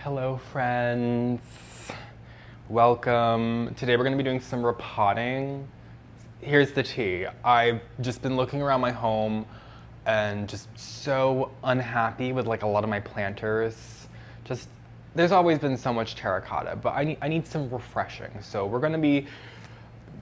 Hello friends, welcome. Today we're going to be doing some repotting. Here's the tea. I've just been looking around my home and just so unhappy with like a lot of my planters. There's always been so much terracotta, but I need some refreshing. So we're going to be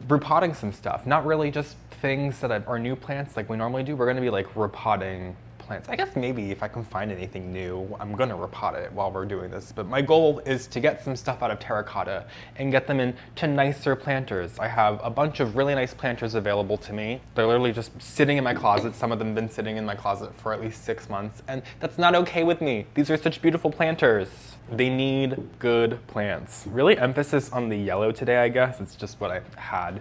repotting some stuff, not really just things that are new plants like we normally do. We're going to be like repotting plants. I guess maybe if I can find anything new, I'm gonna repot it while we're doing this. But my goal is to get some stuff out of terracotta and get them into nicer planters. I have a bunch of really nice planters available to me. They're literally just sitting in my closet. Some of them have been sitting in my closet for at least 6 months, and that's not okay with me. These are such beautiful planters. They need good plants. Really emphasis on the yellow today, I guess. It's just what I've had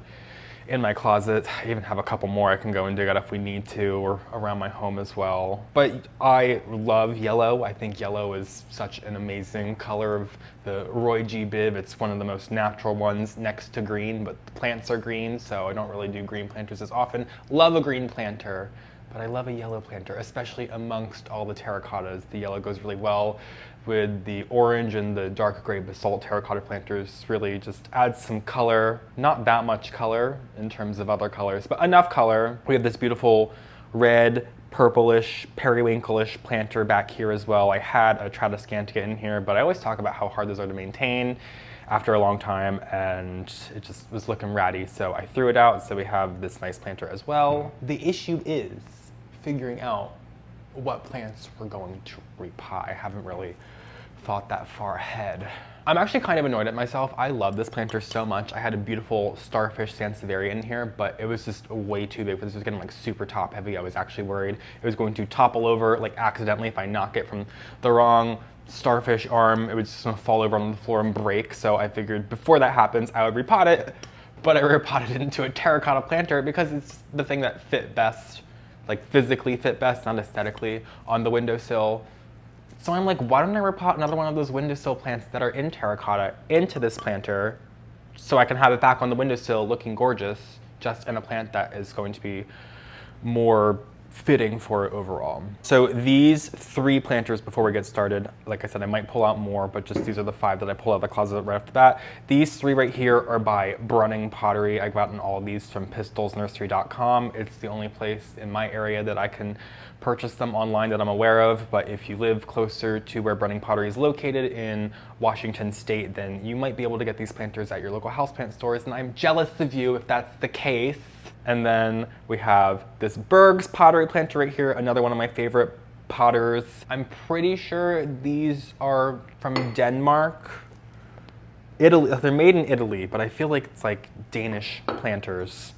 in my closet. I even have a couple more I can go and dig out if we need to, or around my home as well. But I love yellow. I think yellow is such an amazing color of the Roy G. Biv. It's one of the most natural ones next to green, but the plants are green, so I don't really do green planters as often. Love a green planter, but I love a yellow planter, especially amongst all the terracottas. The yellow goes really well with the orange and the dark gray basalt terracotta planters. Really just adds some color, not that much color in terms of other colors, but enough color. We have this beautiful red, purplish, periwinkle-ish planter back here as well. I had a Tradescan to get in here, but I always talk about how hard those are to maintain after a long time, and it just was looking ratty, so I threw it out. So we have this nice planter as well. The issue is figuring out what plants we're going to repot. I haven't really thought that far ahead. I'm actually kind of annoyed at myself. I love this planter so much. I had a beautiful starfish sansevieria in here, but it was just way too big. This was getting like super top heavy. I was actually worried it was going to topple over like accidentally if I knock it from the wrong starfish arm. It was just gonna fall over on the floor and break. So I figured before that happens, I would repot it, but I repotted it into a terracotta planter because it's the thing that fit best, like physically fit best, not aesthetically, on the windowsill. So I'm like, why don't I repot another one of those windowsill plants that are in terracotta into this planter so I can have it back on the windowsill looking gorgeous, just in a plant that is going to be more fitting for it overall. So these 3 planters, before we get started, like I said, I might pull out more, but just these are the 5 that I pull out of the closet right off the bat. These 3 right here are by Brunning Pottery. I got all of these from pistolsnursery.com. It's the only place in my area that I can purchase them online that I'm aware of, but if you live closer to where Brunning Pottery is located in Washington State, then you might be able to get these planters at your local houseplant stores, and I'm jealous of you if that's the case. And then we have this Berg's pottery planter right here, another one of my favorite potters. I'm pretty sure these are from Denmark. Italy, they're made in Italy, but I feel like it's like Danish planters.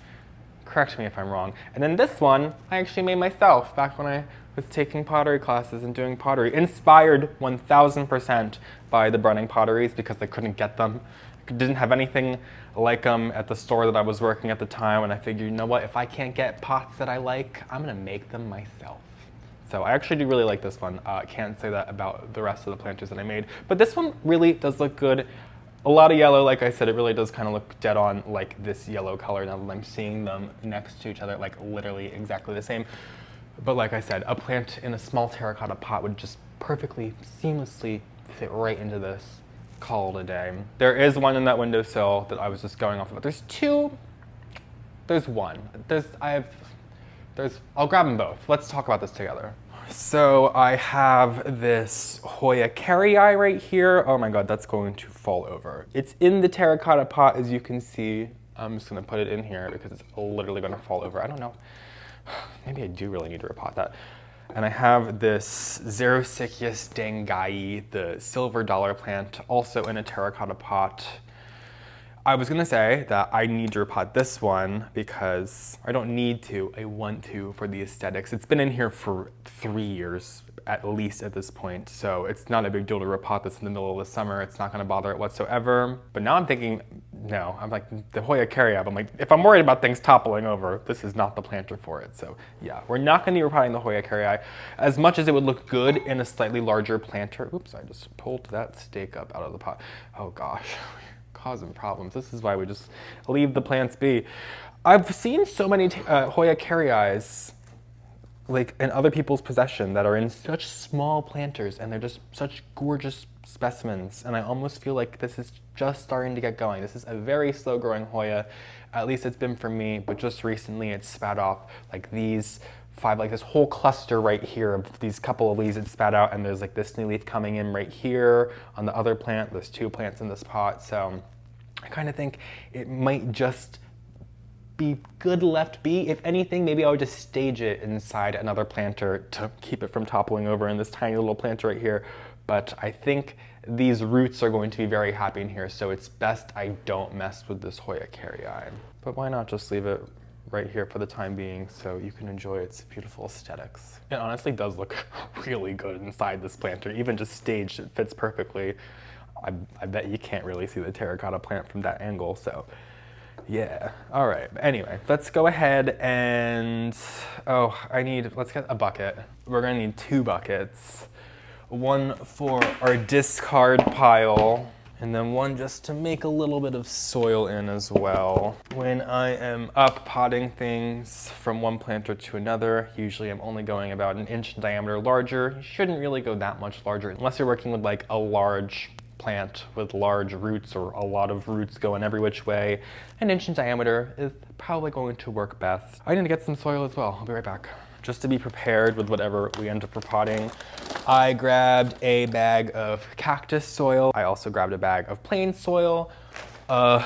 Correct me if I'm wrong. And then this one, I actually made myself back when I was taking pottery classes and doing pottery. Inspired 1000% by the Brunning Potteries because I couldn't get them. Didn't have anything like them at the store that I was working at the time, and I figured, you know what, if I can't get pots that I like, I'm gonna make them myself. So I actually do really like this one. Can't say that about the rest of the planters that I made, but this one really does look good. A lot of yellow, like I said, it really does kind of look dead on like this yellow color now that I'm seeing them next to each other, like literally exactly the same. But like I said, a plant in a small terracotta pot would just perfectly, seamlessly fit right into this. Call it a day. There is one in that windowsill that I was just going off of. There's 2, there's 1. I'll grab them both. Let's talk about this together. So I have this Hoya carrii right here. Oh my God, that's going to fall over. It's in the terracotta pot, as you can see. I'm just gonna put it in here because it's literally gonna fall over. I don't know, maybe I do really need to repot that. And I have this Xerosichius dangai, the silver dollar plant, also in a terracotta pot. I was gonna say that I need to repot this one because I don't need to, I want to for the aesthetics. It's been in here for 3 years, at least at this point, so it's not a big deal to repot this in the middle of the summer. It's not gonna bother it whatsoever. But now I'm thinking, no, I'm like, the Hoya carrii, I'm like, if I'm worried about things toppling over, this is not the planter for it. So yeah, we're not gonna be repotting the Hoya carrii. As much as it would look good in a slightly larger planter. Oops, I just pulled that stake up out of the pot. Oh gosh. Causing problems. This is why we just leave the plants be. I've seen so many Hoya carrii like in other people's possession that are in such small planters, and they're just such gorgeous specimens, and I almost feel like this is just starting to get going. This is a very slow growing Hoya, at least it's been for me, but just recently it spat off like these 5, like this whole cluster right here of these couple of leaves it spat out, and there's like this new leaf coming in right here on the other plant. There's 2 plants in this pot, so I kind of think it might just be good left be. If anything, maybe I would just stage it inside another planter to keep it from toppling over in this tiny little planter right here. But I think these roots are going to be very happy in here, so it's best I don't mess with this Hoya carrii. But why not just leave it right here for the time being so you can enjoy its beautiful aesthetics. It honestly does look really good inside this planter. Even just staged, it fits perfectly. I bet you can't really see the terracotta plant from that angle, so yeah. All right, anyway, let's go ahead and, let's get a bucket. We're gonna need 2 buckets. One for our discard pile, and then one just to make a little bit of soil in as well. When I am up potting things from one planter to another, usually I'm only going about 1 inch in diameter larger. You shouldn't really go that much larger unless you're working with like a large plant with large roots or a lot of roots going every which way. 1 inch in diameter is probably going to work best. I need to get some soil as well. I'll be right back. Just to be prepared with whatever we end up repotting, I grabbed a bag of cactus soil. I also grabbed a bag of plain soil, a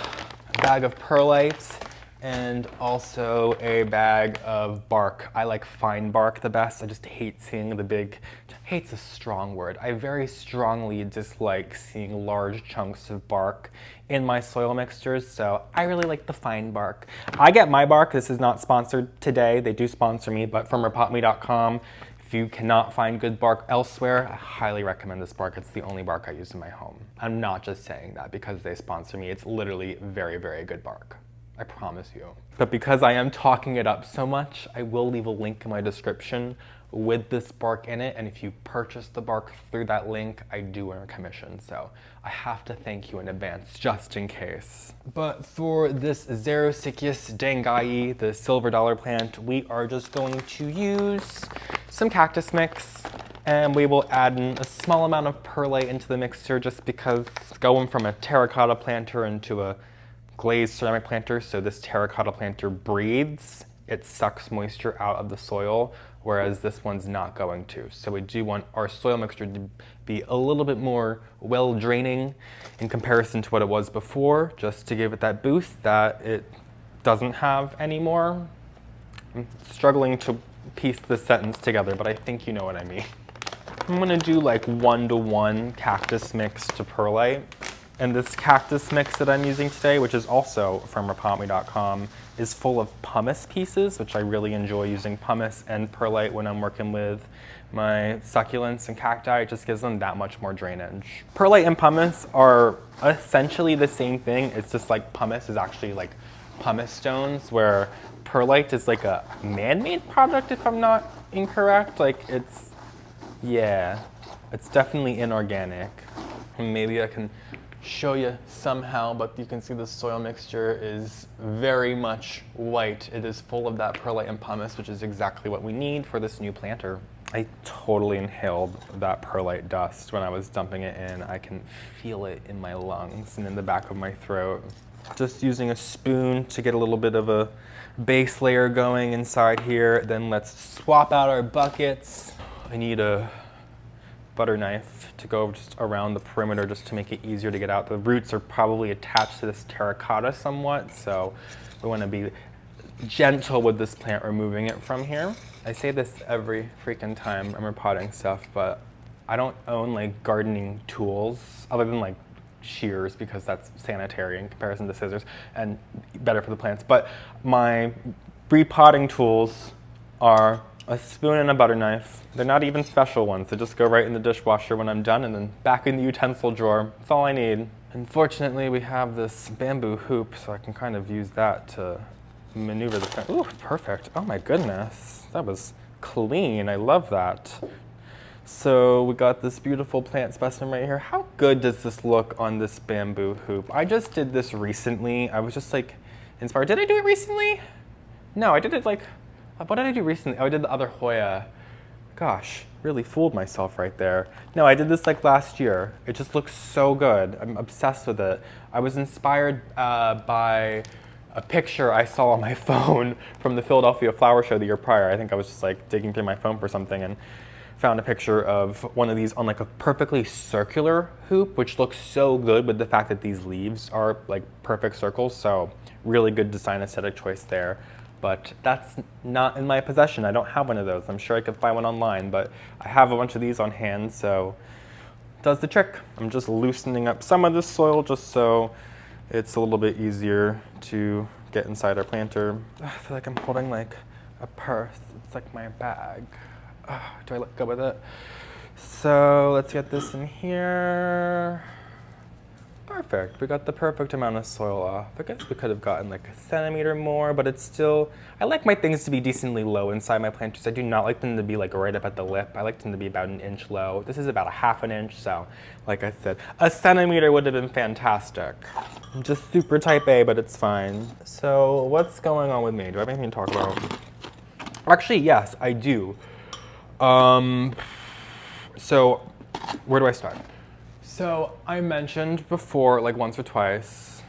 bag of perlite, and also a bag of bark. I like fine bark the best. I just hate seeing the big, hate's a strong word. I very strongly dislike seeing large chunks of bark in my soil mixtures, so I really like the fine bark. I get my bark, this is not sponsored today, they do sponsor me, but from repotme.com. If you cannot find good bark elsewhere, I highly recommend this bark. It's the only bark I use in my home. I'm not just saying that because they sponsor me. It's literally very, very good bark. I promise you. But because I am talking it up so much, I will leave a link in my description with this bark in it, and if you purchase the bark through that link, I do earn a commission, so I have to thank you in advance, just in case. But for this Xerosychus dangai, the silver dollar plant, we are just going to use some cactus mix, and we will add in a small amount of perlite into the mixture just because going from a terracotta planter into a glazed ceramic planter, so this terracotta planter breathes, it sucks moisture out of the soil, whereas this one's not going to. So we do want our soil mixture to be a little bit more well draining in comparison to what it was before, just to give it that boost that it doesn't have anymore. I'm struggling to piece this sentence together, but I think you know what I mean. I'm gonna do like 1-to-1 cactus mix to perlite. And this cactus mix that I'm using today, which is also from repotme.com, is full of pumice pieces, which I really enjoy using pumice and perlite when I'm working with my succulents and cacti. It just gives them that much more drainage. Perlite and pumice are essentially the same thing. It's just like pumice is actually like pumice stones, where perlite is like a man-made product, if I'm not incorrect. Like it's definitely inorganic. Maybe I can show you somehow, but you can see the soil mixture is very much white. It is full of that perlite and pumice, which is exactly what we need for this new planter. I totally inhaled that perlite dust when I was dumping it in. I can feel it in my lungs and in the back of my throat. Just using a spoon to get a little bit of a base layer going inside here. Then let's swap out our buckets. I need a butter knife to go just around the perimeter just to make it easier to get out. The roots are probably attached to this terracotta somewhat, so we want to be gentle with this plant, removing it from here. I say this every freaking time I'm repotting stuff, but I don't own like gardening tools other than like shears, because that's sanitary in comparison to scissors and better for the plants. But my repotting tools are a spoon and a butter knife. They're not even special ones. They just go right in the dishwasher when I'm done and then back in the utensil drawer. That's all I need. Unfortunately, we have this bamboo hoop, so I can kind of use that to maneuver the plant. Ooh, perfect. Oh my goodness. That was clean. I love that. So we got this beautiful plant specimen right here. How good does this look on this bamboo hoop? I just did this recently. I was just like inspired. Did I do it recently? No, I did it like, what did I do recently? Oh, I did the other Hoya Gosh, really fooled myself right there. No, I did this like last year. It just looks so good. I'm obsessed with it. I was inspired by a picture I saw on my phone from the Philadelphia Flower Show the year prior. I think I was just like digging through my phone for something and found a picture of one of these on like a perfectly circular hoop, which looks so good with the fact that these leaves are like perfect circles. So really good design aesthetic choice there. But that's not in my possession. I don't have one of those. I'm sure I could find one online, but I have a bunch of these on hand, so it does the trick. I'm just loosening up some of this soil just so it's a little bit easier to get inside our planter. I feel like I'm holding like a purse. It's like my bag. Do I let go with it? So let's get this in here. Perfect. We got the perfect amount of soil off. I guess we could have gotten like a centimeter more, but it's still, I like my things to be decently low inside my planters. I do not like them to be like right up at the lip. I like them to be about an inch low. This is about a half an inch, so like I said, a centimeter would have been fantastic. I'm just super type A, but it's fine. So what's going on with me? Do I have anything to talk about? Actually, yes, I do. So where do I start? So I mentioned before, like once or twice,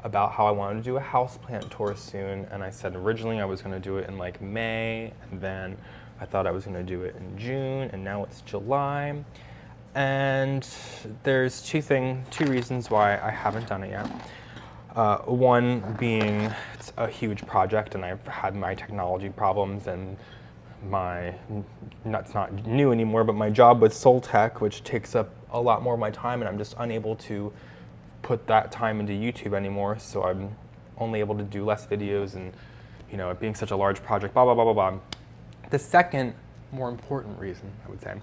about how I wanted to do a houseplant tour soon, and I said originally I was going to do it in like May, and then I thought I was going to do it in June, and now it's July. And there's two reasons why I haven't done it yet. One being it's a huge project, and I've had my technology problems, and that's not new anymore, but my job with Soul Tech, which takes up a lot more of my time, and I'm just unable to put that time into YouTube anymore, so I'm only able to do less videos, and you know, it being such a large project, blah, blah, blah, blah, blah. The second, more important reason, I would say,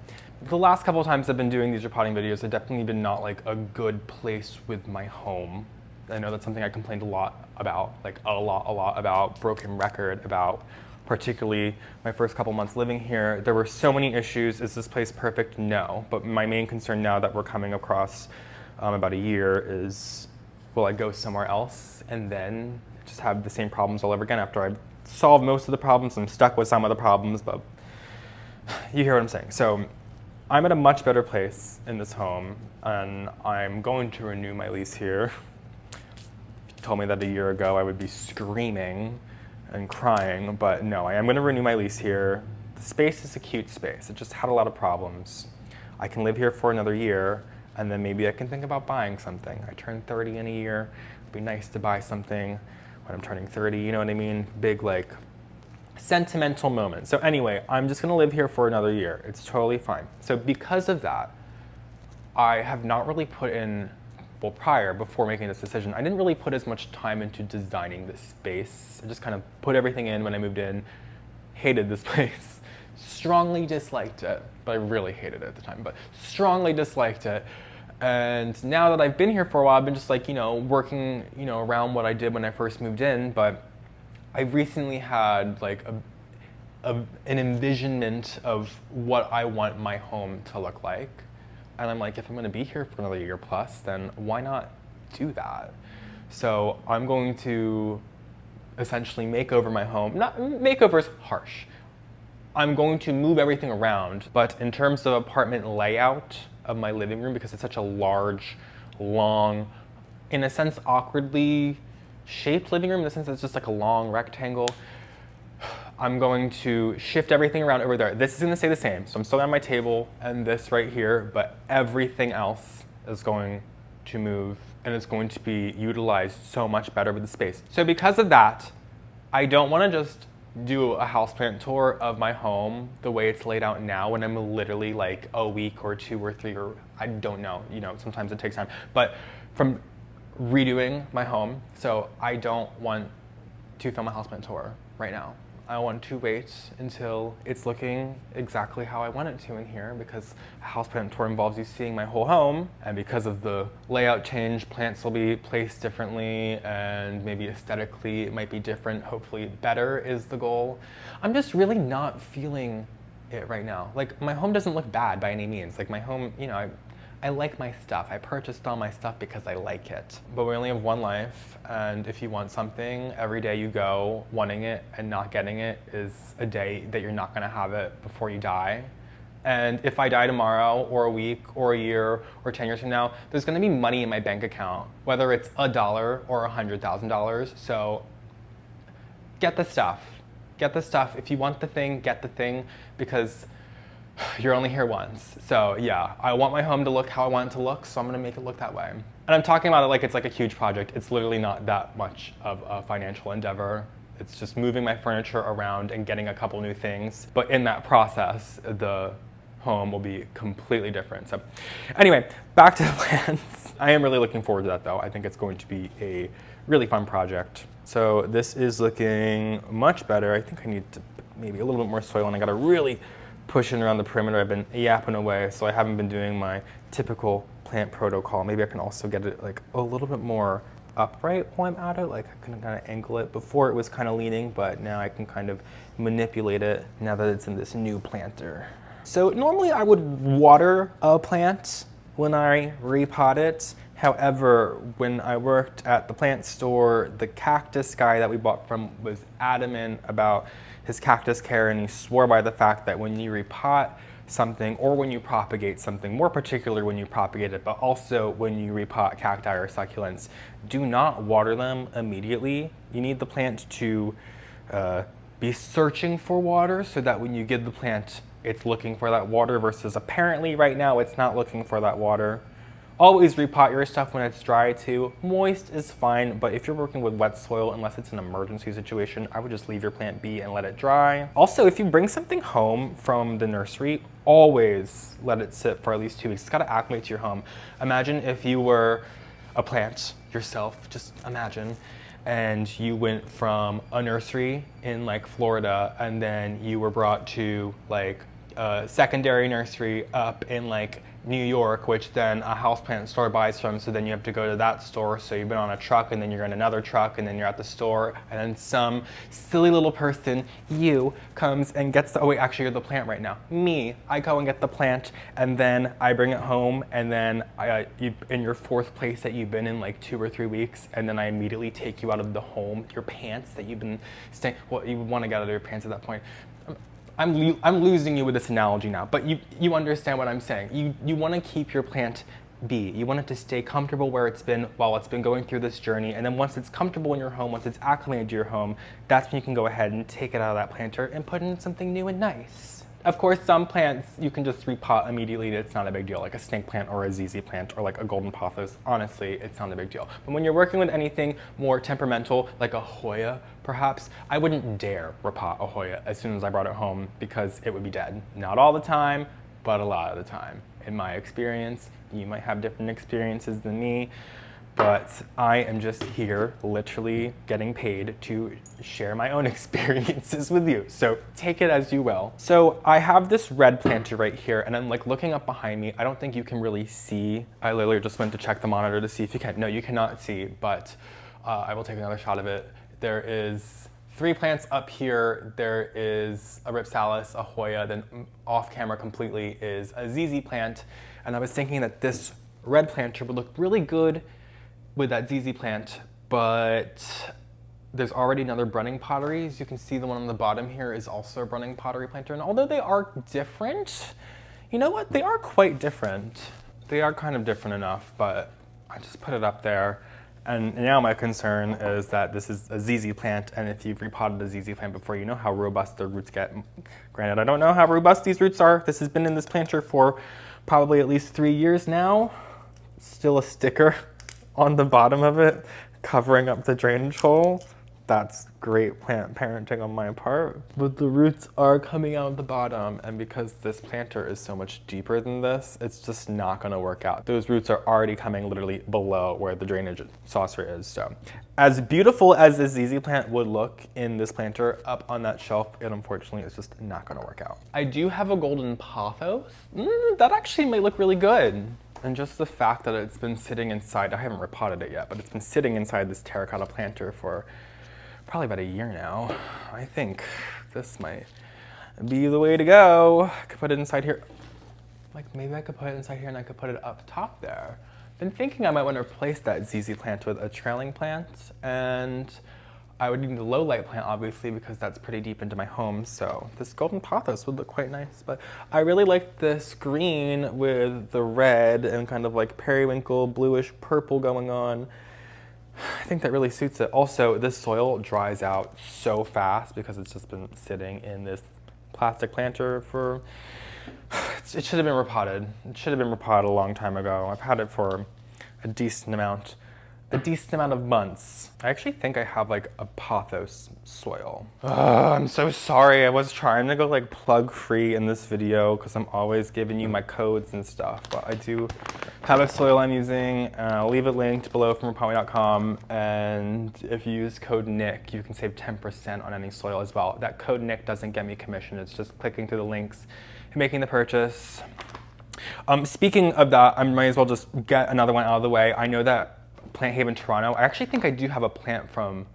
the last couple of times I've been doing these repotting videos, I've definitely been not like a good place with my home. I know that's something I complained a lot about, like a lot about, broken record about, particularly my first couple months living here. There were so many issues. Is this place perfect? No. But my main concern now that we're coming across about a year is, will I go somewhere else and then just have the same problems all over again after I've solved most of the problems? I'm stuck with some of the problems, but you hear what I'm saying. So I'm at a much better place in this home, and I'm going to renew my lease here. If you told me that a year ago, I would be screaming and crying, but no, I am going to renew my lease here. The space is a cute space. It just had a lot of problems. I can live here for another year, and then maybe I can think about buying something. I turn 30 in a year. It'd be nice to buy something when I'm turning 30, you know what I mean? Big, like, sentimental moment. So anyway, I'm just going to live here for another year. It's totally fine. So because of that, I have not really put in, well, before making this decision, I didn't really put as much time into designing this space. I just kind of put everything in when I moved in. Hated this place. Strongly disliked it, but I really hated it at the time, but strongly disliked it. And now that I've been here for a while, I've been just like, you know, working, you know, around what I did when I first moved in, but I've recently had like an envisionment of what I want my home to look like. And I'm like, if I'm going to be here for another year plus, then why not do that? So I'm going to essentially make over my home. Not makeover is harsh. I'm going to move everything around, but in terms of apartment layout of my living room, because it's such a large, long, in a sense awkwardly shaped living room, in the sense it's just like a long rectangle, I'm going to shift everything around over there. This is going to stay the same, so I'm still on my table and this right here, but everything else is going to move, and it's going to be utilized so much better with the space. So because of that, I don't want to just do a houseplant tour of my home the way it's laid out now when I'm literally like a week or 2 or 3, or I don't know, you know, sometimes it takes time, but from redoing my home, so I don't want to film a houseplant tour right now. I want to wait until it's looking exactly how I want it to in here, because a houseplant tour involves you seeing my whole home, and because of the layout change, plants will be placed differently, and maybe aesthetically it might be different, hopefully better is the goal. I'm just really not feeling it right now. Like, my home doesn't look bad by any means. Like, my home, you know, I like my stuff. I purchased all my stuff because I like it. But we only have one life, and if you want something, every day you go wanting it and not getting it is a day that you're not gonna have it before you die. And if I die tomorrow or a week or a year or 10 years from now, there's gonna be money in my bank account, whether it's $1 or $100,000. So get the stuff. Get the stuff. If you want the thing, get the thing, because you're only here once. So yeah, I want my home to look how I want it to look, so I'm gonna make it look that way. And I'm talking about it like it's like a huge project. It's literally not that much of a financial endeavor. It's just moving my furniture around and getting a couple new things. But in that process, the home will be completely different. So anyway, back to the plans. I am really looking forward to that though. I think it's going to be a really fun project. So this is looking much better. I think I need to maybe a little bit more soil, and I gotta really push it around the perimeter. I've been yapping away, so I haven't been doing my typical plant protocol. Maybe I can also get it like a little bit more upright while I'm at it. Like I can kind of angle it. Before it was kind of leaning, but now I can kind of manipulate it now that it's in this new planter. So normally I would water a plant when I repot it. However, when I worked at the plant store, the cactus guy that we bought from was adamant about his cactus care, and he swore by the fact that when you repot something or when you propagate something, more particularly when you propagate it, but also when you repot cacti or succulents, do not water them immediately. You need the plant to be searching for water so that when you give the plant, it's looking for that water, versus apparently right now it's not looking for that water. Always repot your stuff when it's dry too. Moist is fine, but if you're working with wet soil, unless it's an emergency situation, I would just leave your plant be and let it dry. Also, if you bring something home from the nursery, always let it sit for at least 2 weeks. It's gotta acclimate to your home. Imagine if you were a plant yourself, just imagine, and you went from a nursery in like Florida, and then you were brought to like a secondary nursery up in like New York, which then a houseplant store buys from, so then you have to go to that store. So you've been on a truck, and then you're in another truck, and then you're at the store, and then some silly little person, you, comes and gets the, oh wait, actually you're the plant right now. Me, I go and get the plant, and then I bring it home, and then you in your fourth place that you've been in like 2 or 3 weeks, and then I immediately take you out of the home, your pants that you've been staying, well, you would want to get out of your pants at that point. I'm losing you with this analogy now, but you understand what I'm saying. You want to keep your plant be. You want it to stay comfortable where it's been while it's been going through this journey, and then once it's comfortable in your home, once it's acclimated to your home, that's when you can go ahead and take it out of that planter and put in something new and nice. Of course, some plants you can just repot immediately. It's not a big deal, like a snake plant or a ZZ plant or like a golden pothos. Honestly, it's not a big deal. But when you're working with anything more temperamental, like a Hoya, perhaps, I wouldn't dare repot a Hoya as soon as I brought it home, because it would be dead. Not all the time, but a lot of the time. In my experience, you might have different experiences than me, but I am just here literally getting paid to share my own experiences with you. So take it as you will. So I have this red planter right here, and I'm like looking up behind me. I don't think you can really see. I literally just went to check the monitor to see if you can. No, you cannot see, but I will take another shot of it. There is 3 plants up here. There is a Ripsalis, a Hoya, then off camera completely is a ZZ plant. And I was thinking that this red planter would look really good with that ZZ plant, but there's already another Brunning pottery. As you can see, the one on the bottom here is also a Brunning pottery planter. And although they are different, you know what? They are quite different. They are kind of different enough, but I just put it up there. And now my concern is that this is a ZZ plant, and if you've repotted a ZZ plant before, you know how robust the roots get. Granted, I don't know how robust these roots are. This has been in this planter for probably at least 3 years now. Still a sticker on the bottom of it, covering up the drainage hole. That's great plant parenting on my part. But the roots are coming out the bottom, and because this planter is so much deeper than this, it's just not gonna work out. Those roots are already coming literally below where the drainage saucer is. So as beautiful as this ZZ plant would look in this planter up on that shelf, it unfortunately is just not gonna work out. I do have a golden pothos. That actually might look really good. And just the fact that it's been sitting inside, I haven't repotted it yet, but it's been sitting inside this terracotta planter for probably about a year now. I think this might be the way to go. I could put it inside here. Like maybe I could put it inside here and I could put it up top there. Been thinking I might want to replace that ZZ plant with a trailing plant, and I would need a low light plant obviously because that's pretty deep into my home, so this golden pothos would look quite nice. But I really like this green with the red and kind of like periwinkle bluish purple going on. I think that really suits it. Also, this soil dries out so fast because it's just been sitting in this plastic planter for, it should have been repotted. It should have been repotted a long time ago. I've had it for a decent amount of months. I actually think I have like a pothos soil. I'm so sorry. I was trying to go like plug free in this video because I'm always giving you my codes and stuff, but I do have a soil I'm using. I'll leave it linked below from repotting.com, and if you use code NICK, you can save 10% on any soil as well. That code NICK doesn't get me commission. It's just clicking through the links and making the purchase. Speaking of that, I might as well just get another one out of the way. I know that Plant Haven Toronto, I actually think I do have a plant from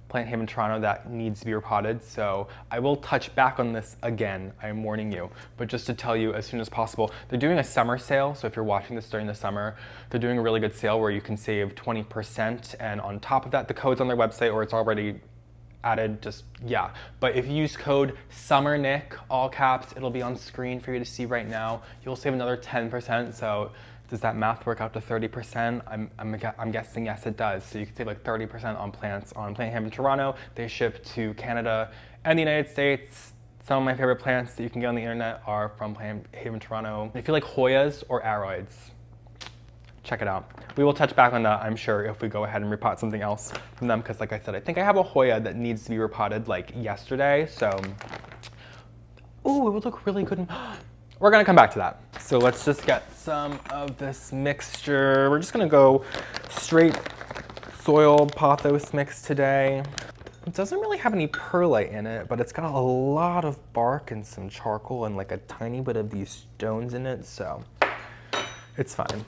Plant Haven Toronto that needs to be repotted, so I will touch back on this again, I'm warning you. But just to tell you as soon as possible, they're doing a summer sale, so if you're watching this during the summer, they're doing a really good sale where you can save 20%, and on top of that, the code's on their website or it's already added, just, yeah. But if you use code SUMMERNICK, all caps, it'll be on screen for you to see right now. You'll save another 10%, so does that math work out to 30%? I'm guessing yes, it does. So you can save like 30% on plants on Plant Haven Toronto. They ship to Canada and the United States. Some of my favorite plants that you can get on the internet are from Plant Haven Toronto. If you like Hoyas or aroids, check it out. We will touch back on that, I'm sure, if we go ahead and repot something else from them, because like I said, I think I have a Hoya that needs to be repotted like yesterday, so, ooh, it would look really good. We're gonna come back to that. So let's just get some of this mixture. We're just gonna go straight soil pothos mix today. It doesn't really have any perlite in it, but it's got a lot of bark and some charcoal and like a tiny bit of these stones in it, so it's fine.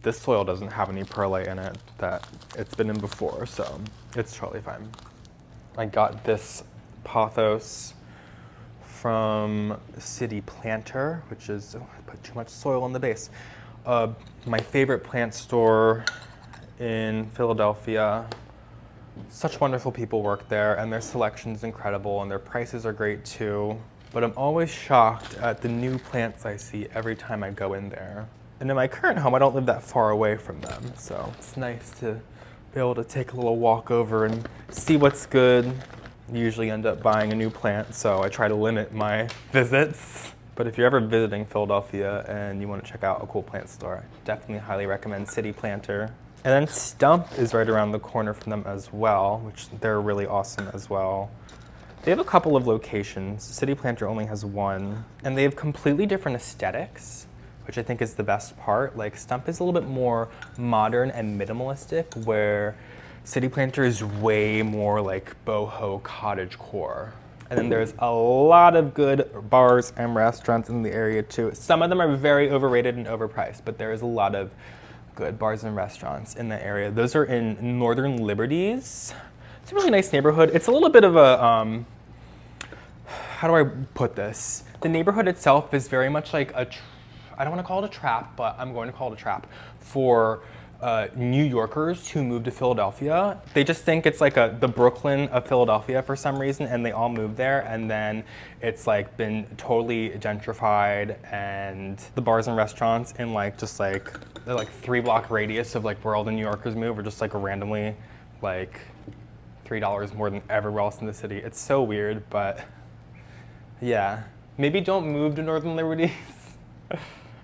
This soil doesn't have any perlite in it that it's been in before, so it's totally fine. I got this pothos from City Planter, which is, oh, I put too much soil on the base. My favorite plant store in Philadelphia. Such wonderful people work there, and their selection's incredible, and their prices are great too. But I'm always shocked at the new plants I see every time I go in there. And in my current home, I don't live that far away from them, so it's nice to be able to take a little walk over and see what's good. Usually end up buying a new plant, so I try to limit my visits. But if you're ever visiting Philadelphia and you want to check out a cool plant store, I definitely highly recommend City Planter. And then Stump is right around the corner from them as well, which they're really awesome as well. They have a couple of locations. City Planter only has one, and they have completely different aesthetics, which I think is the best part. Like Stump is a little bit more modern and minimalistic, where City Planter is way more like boho cottagecore. And then there's a lot of good bars and restaurants in the area too. Some of them are very overrated and overpriced, but there is a lot of good bars and restaurants in the area. Those are in Northern Liberties. It's a really nice neighborhood. It's a little bit of a, how do I put this? The neighborhood itself is very much like a, I don't want to call it a trap, but I'm going to call it a trap for New Yorkers who move to Philadelphia. They just think it's like the Brooklyn of Philadelphia for some reason, and they all move there, and then it's like been totally gentrified, and the bars and restaurants in like just like the like 3-block radius of like where all the New Yorkers move are just like randomly like $3 more than everywhere else in the city. It's so weird, but yeah, maybe don't move to Northern Liberties.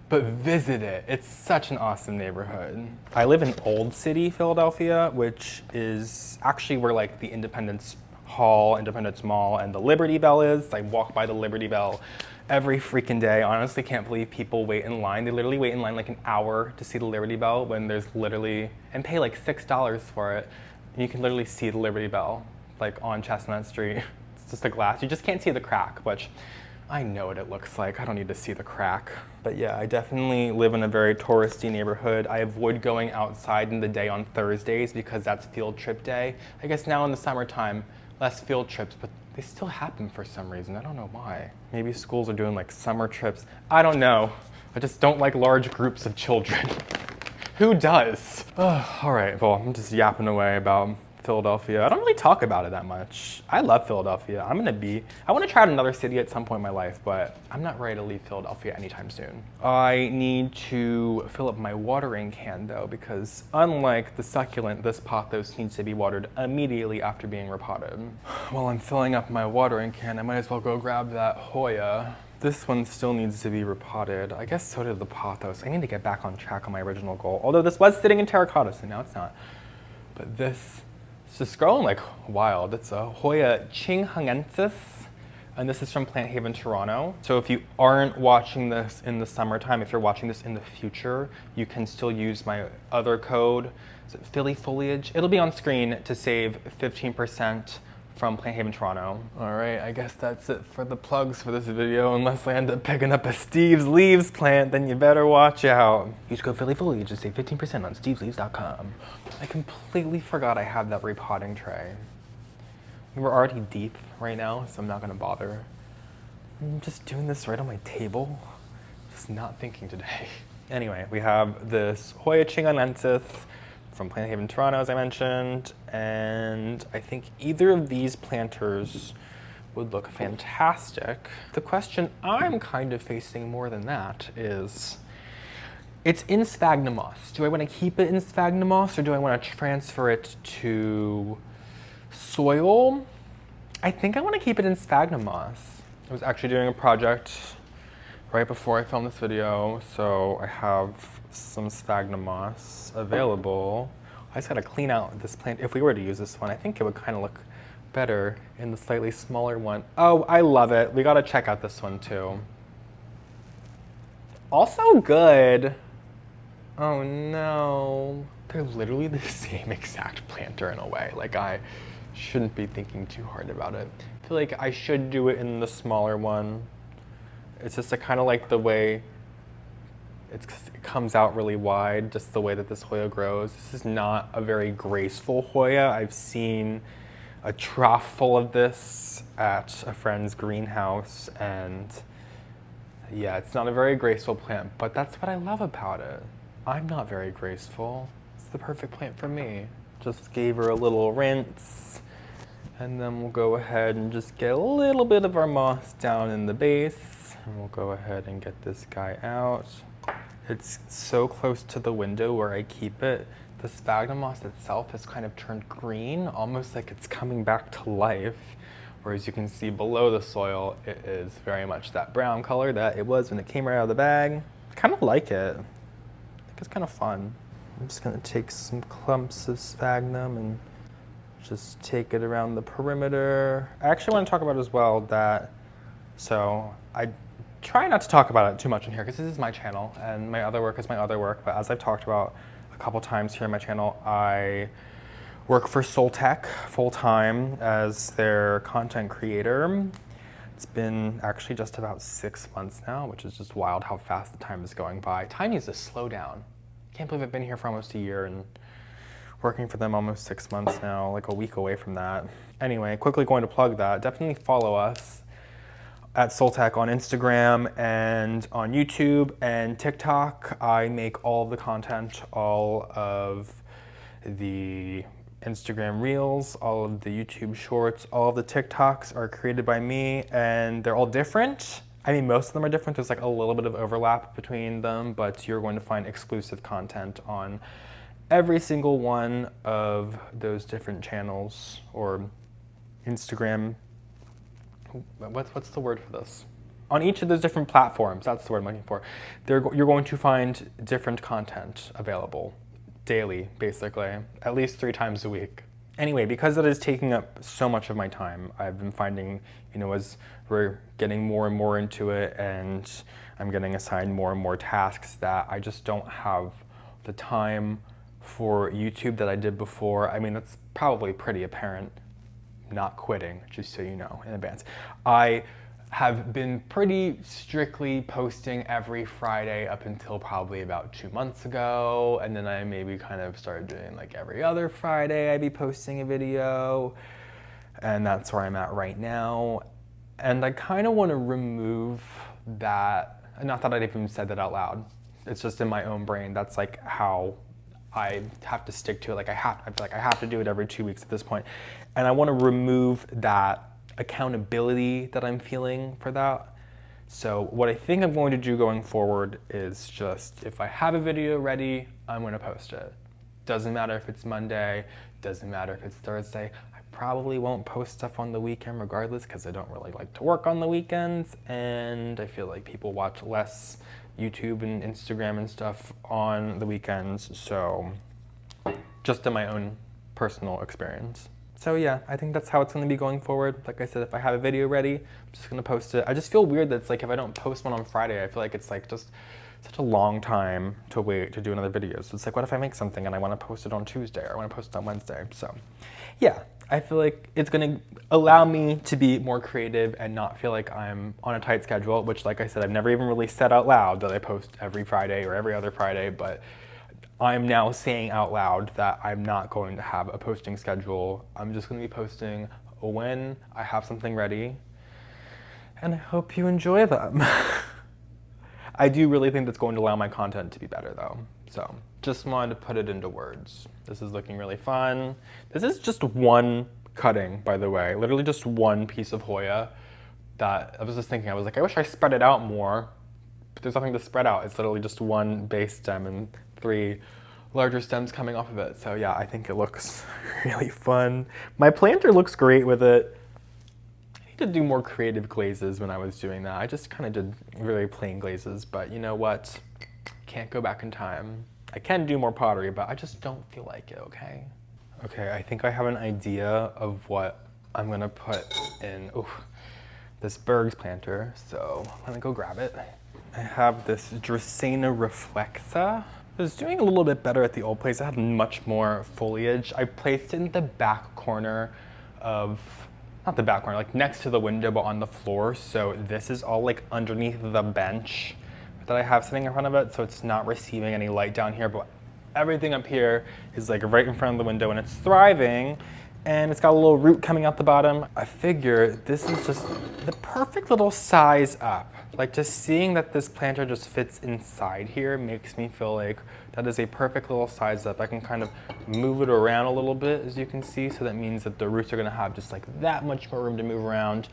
But visit it. It's such an awesome neighborhood. I live in Old City, Philadelphia, which is actually where like the Independence Hall, Independence Mall, and the Liberty Bell is. I walk by the Liberty Bell every freaking day. I honestly can't believe people wait in line. They literally wait in line like an hour to see the Liberty Bell when there's literally, and pay like $6 for it. And you can literally see the Liberty Bell like on Chestnut Street. It's just a glass. You just can't see the crack, which I know what it looks like. I don't need to see the crack. But yeah, I definitely live in a very touristy neighborhood. I avoid going outside in the day on Thursdays because that's field trip day. I guess now in the summertime, less field trips, but they still happen for some reason. I don't know why. Maybe schools are doing like summer trips. I don't know. I just don't like large groups of children. Who does? Oh, all right, well, I'm just yapping away about Philadelphia. I don't really talk about it that much. I love Philadelphia. I want to try out another city at some point in my life, but I'm not ready to leave Philadelphia anytime soon. I need to fill up my watering can though, because unlike the succulent, this pothos needs to be watered immediately after being repotted. While I'm filling up my watering can, I might as well go grab that Hoya. This one still needs to be repotted. I guess so did the pothos. I need to get back on track on my original goal, although this was sitting in terracotta, so now it's not. But this is just growing like wild. It's a Hoya Chinghungensis, and this is from Plant Haven, Toronto. So if you aren't watching this in the summertime, if you're watching this in the future, you can still use my other code, is it phillyfoliage? It'll be on screen to save 15% from Plant Haven, Toronto. All right, I guess that's it for the plugs for this video. Unless I end up picking up a Steve's Leaves plant, then you better watch out. Use code phillyfoliage to save 15% on stevesleaves.com. I completely forgot I had that repotting tray. We're already deep right now, so I'm not gonna bother. I'm just doing this right on my table. Just not thinking today. Anyway, we have this Hoya Chinghungensis from Plant Haven, Toronto, as I mentioned, and I think either of these planters would look fantastic. The question I'm kind of facing more than that is, it's in sphagnum moss. Do I want to keep it in sphagnum moss or do I want to transfer it to soil? I think I want to keep it in sphagnum moss. I was actually doing a project right before I filmed this video, so I have some sphagnum moss available. I just gotta clean out this plant. If we were to use this one, I think it would kind of look better in the slightly smaller one. Oh, I love it. We gotta check out this one too. Also good. Oh no. They're literally the same exact planter in a way. Like, I shouldn't be thinking too hard about it. I feel like I should do it in the smaller one. It's just I kind of like the way it comes out really wide, just the way that this Hoya grows. This is not a very graceful Hoya. I've seen a trough full of this at a friend's greenhouse, and yeah, it's not a very graceful plant, but that's what I love about it. I'm not very graceful. It's the perfect plant for me. Just gave her a little rinse, and then we'll go ahead and just get a little bit of our moss down in the base, and we'll go ahead and get this guy out. It's so close to the window where I keep it. The sphagnum moss itself has kind of turned green, almost like it's coming back to life. Whereas you can see below the soil, it is very much that brown color that it was when it came right out of the bag. I kind of like it. I think it's kind of fun. I'm just gonna take some clumps of sphagnum and just take it around the perimeter. I actually want to talk about as well that, so I try not to talk about it too much in here because this is my channel and my other work is my other work, but as I've talked about a couple times here on my channel, I work for Soltech full-time as their content creator. It's been actually just about 6 months now, which is just wild how fast the time is going by. Time needs to slow down. Can't believe I've been here for almost a year and working for them almost 6 months now, like a week away from that. Anyway, quickly going to plug that. Definitely follow us at Soltech on Instagram and on YouTube and TikTok. I make all of the content, all of the Instagram Reels, all of the YouTube Shorts, all of the TikToks are created by me, and they're all different. I mean, most of them are different. There's like a little bit of overlap between them, but you're going to find exclusive content on every single one of those different channels or Instagram. What's the word for this? On each of those different platforms, that's the word I'm looking for, you're going to find different content available daily, basically, at least 3 times a week. Anyway, because it is taking up so much of my time, I've been finding, you know, as we're getting more and more into it and I'm getting assigned more and more tasks, that I just don't have the time for YouTube that I did before. I mean, that's probably pretty apparent. Not quitting, just so you know in advance. I have been pretty strictly posting every Friday up until probably about 2 months ago, and then I maybe kind of started doing like every other Friday I'd be posting a video, and that's where I'm at right now. And I kind of want to remove that, not that I'd even said that out loud, it's just in my own brain, that's like how I have to stick to it. Like I feel like I have to do it every 2 weeks at this point. And I want to remove that accountability that I'm feeling for that. So what I think I'm going to do going forward is just, if I have a video ready, I'm going to post it. Doesn't matter if it's Monday, doesn't matter if it's Thursday. I probably won't post stuff on the weekend regardless, because I don't really like to work on the weekends, and I feel like people watch less YouTube and Instagram and stuff on the weekends, so just in my own personal experience. So yeah, I think that's how it's gonna be going forward. Like I said, if I have a video ready, I'm just gonna post it. I just feel weird that it's like, if I don't post one on Friday, I feel like it's like just such a long time to wait to do another video. So it's like, what if I make something and I wanna post it on Tuesday, or I wanna post it on Wednesday? So yeah, I feel like it's gonna allow me to be more creative and not feel like I'm on a tight schedule, which, like I said, I've never even really said out loud that I post every Friday or every other Friday, but I'm now saying out loud that I'm not going to have a posting schedule. I'm just going to be posting when I have something ready, and I hope you enjoy them. I do really think that's going to allow my content to be better though. So just wanted to put it into words. This is looking really fun. This is just one cutting, by the way, literally just one piece of Hoya that I was just thinking, I was like, I wish I spread it out more, but there's nothing to spread out. It's literally just one base stem and 3 larger stems coming off of it. So yeah, I think it looks really fun. My planter looks great with it. I need to do more creative glazes when I was doing that. I just kind of did very plain glazes, but you know what? Can't go back in time. I can do more pottery, but I just don't feel like it, okay? Okay, I think I have an idea of what I'm gonna put in this Berg's planter, so I'm gonna go grab it. I have this Dracaena Reflexa. I was doing a little bit better at the old place. It had much more foliage. I placed it in the back corner of, not the back corner, like next to the window, but on the floor. So this is all like underneath the bench that I have sitting in front of it. So it's not receiving any light down here, but everything up here is like right in front of the window, and it's thriving. And it's got a little root coming out the bottom. I figure this is just the perfect little size up. Like, just seeing that this planter just fits inside here makes me feel like that is a perfect little size up. I can kind of move it around a little bit, as you can see. So that means that the roots are gonna have just like that much more room to move around.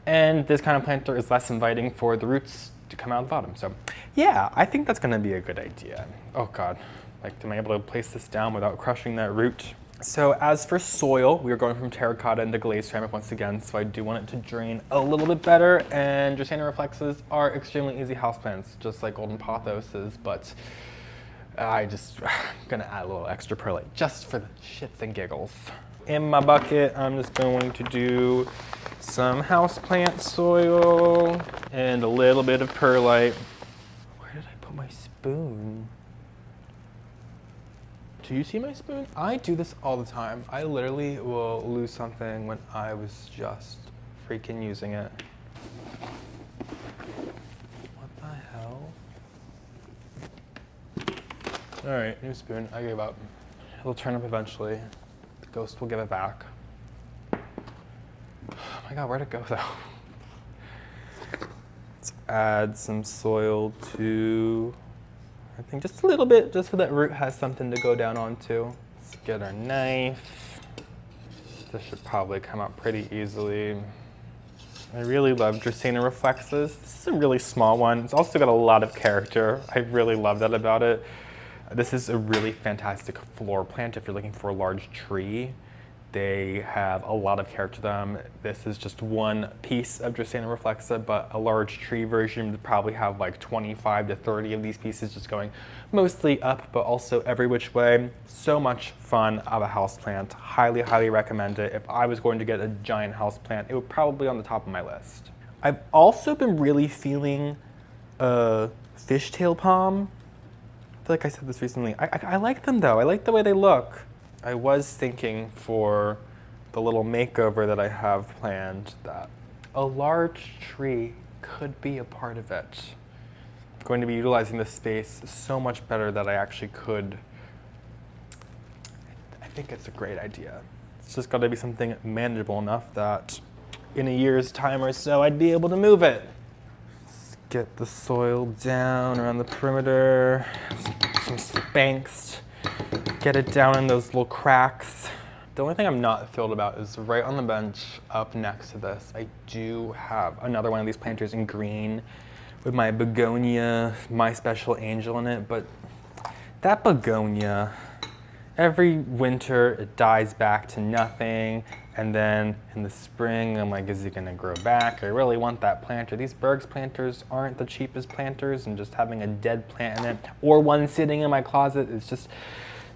And this kind of planter is less inviting for the roots to come out the bottom. So yeah, I think that's gonna be a good idea. Oh God, like, am I able to place this down without crushing that root? So as for soil, we are going from terracotta into glazed ceramic once again, so I do want it to drain a little bit better, and Dracaena Reflexes are extremely easy houseplants, just like golden Pothoses, but I'm gonna add a little extra perlite just for the shits and giggles. In my bucket, I'm just going to do some houseplant soil and a little bit of perlite. Where did I put my spoon? Do you see my spoon? I do this all the time. I literally will lose something when I was just freaking using it. What the hell? All right, new spoon. I gave up. It'll turn up eventually. The ghost will give it back. Oh my God, where'd it go though? Let's add some soil to, I think, just a little bit, just so that root has something to go down onto. Let's get our knife. This should probably come out pretty easily. I really love Dracaena Reflexes. This is a really small one. It's also got a lot of character. I really love that about it. This is a really fantastic floor plant if you're looking for a large tree. They have a lot of character to them. This is just one piece of Dracaena Reflexa, but a large tree version would probably have like 25 to 30 of these pieces just going mostly up, but also every which way. So much fun of a houseplant. Highly, highly recommend it. If I was going to get a giant houseplant, it would probably be on the top of my list. I've also been really feeling a fishtail palm. I feel like I said this recently. I like them though. I like the way they look. I was thinking for the little makeover that I have planned that a large tree could be a part of it. I'm going to be utilizing this space so much better that I actually could. I think it's a great idea. It's just got to be something manageable enough that in a year's time or so I'd be able to move it. Let's get the soil down around the perimeter, some spanks. get it down in those little cracks. The only thing I'm not thrilled about is right on the bench up next to this, I do have another one of these planters in green with my begonia, my special angel in it, but that begonia, every winter it dies back to nothing, and then in the spring I'm like, is it gonna grow back? I really want that planter. These Berg's planters aren't the cheapest planters, and just having a dead plant in it or one sitting in my closet is just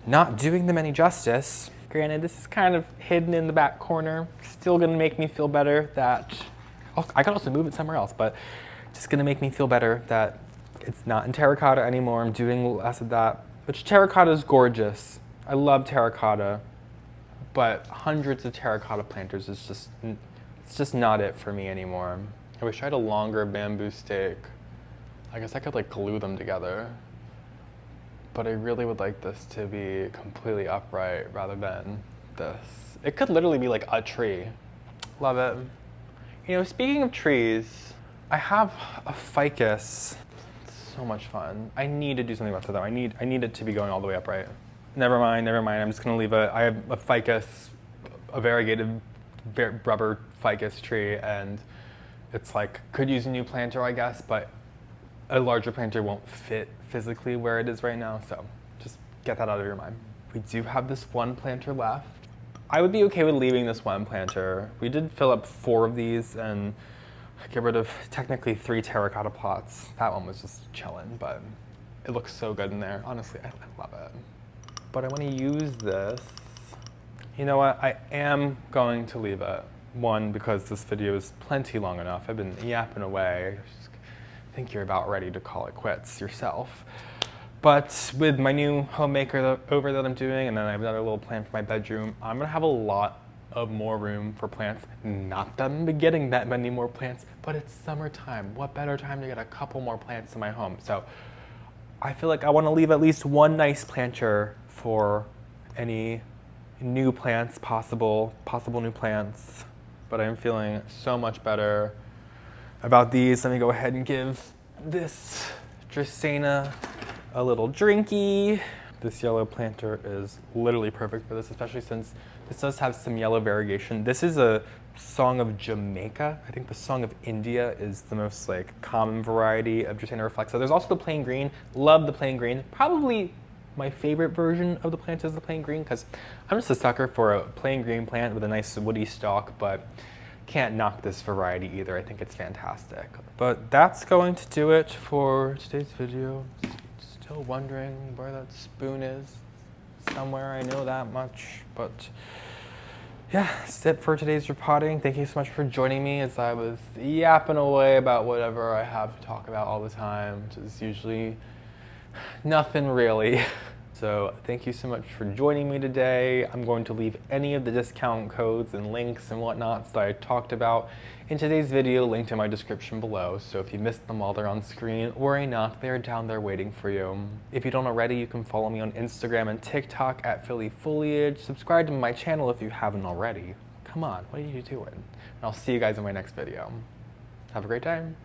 not doing them any justice. Granted, this is kind of hidden in the back corner. Still gonna make me feel better that, I could also move it somewhere else, but just gonna make me feel better that it's not in terracotta anymore. I'm doing less of that. Which terracotta is gorgeous. I love terracotta, but hundreds of terracotta planters is just, it's just not it for me anymore. I wish I had a longer bamboo stake. I guess I could like glue them together. But I really would like this to be completely upright rather than this. It could literally be like a tree. Love it. You know, speaking of trees, I have a ficus. It's so much fun. I need to do something about that though. I need it to be going all the way upright. Never mind. I'm just gonna leave it. I have a ficus, a variegated rubber ficus tree, and it's like, could use a new planter, I guess, but a larger planter won't fit physically where it is right now, so just get that out of your mind. We do have this one planter left. I would be okay with leaving this one planter. We did fill up 4 of these and get rid of technically 3 terracotta pots. That one was just chilling, but it looks so good in there. Honestly, I love it. But I want to use this. You know what? I am going to leave it. One, because this video is plenty long enough. I've been yapping away. I think you're about ready to call it quits yourself. But with my new home makeover that I'm doing, and then I have another little plan for my bedroom, I'm gonna have a lot of more room for plants. Not that I'm getting that many more plants, but it's summertime. What better time to get a couple more plants in my home? So I feel like I wanna leave at least one nice planter for any new plants, possible new plants. But I'm feeling so much better about these. Let me go ahead and give this Dracaena a little drinky. This yellow planter is literally perfect for this, especially since this does have some yellow variegation. This is a Song of Jamaica. I think the Song of India is the most like common variety of Dracaena reflexa. There's also the plain green. Love the plain green. Probably my favorite version of the plant is the plain green, because I'm just a sucker for a plain green plant with a nice woody stalk, but can't knock this variety either. I think it's fantastic. But that's going to do it for today's video. Still wondering where that spoon is. Somewhere, I know that much. But yeah, that's it for today's repotting. Thank you so much for joining me as I was yapping away about whatever I have to talk about all the time, which is usually nothing really. So thank you so much for joining me today. I'm going to leave any of the discount codes and links and whatnots that I talked about in today's video linked in my description below. So if you missed them while they're on screen, worry not, they're down there waiting for you. If you don't already, you can follow me on Instagram and TikTok at phillyfoliage. Subscribe to my channel if you haven't already. Come on, what are you doing? And I'll see you guys in my next video. Have a great time.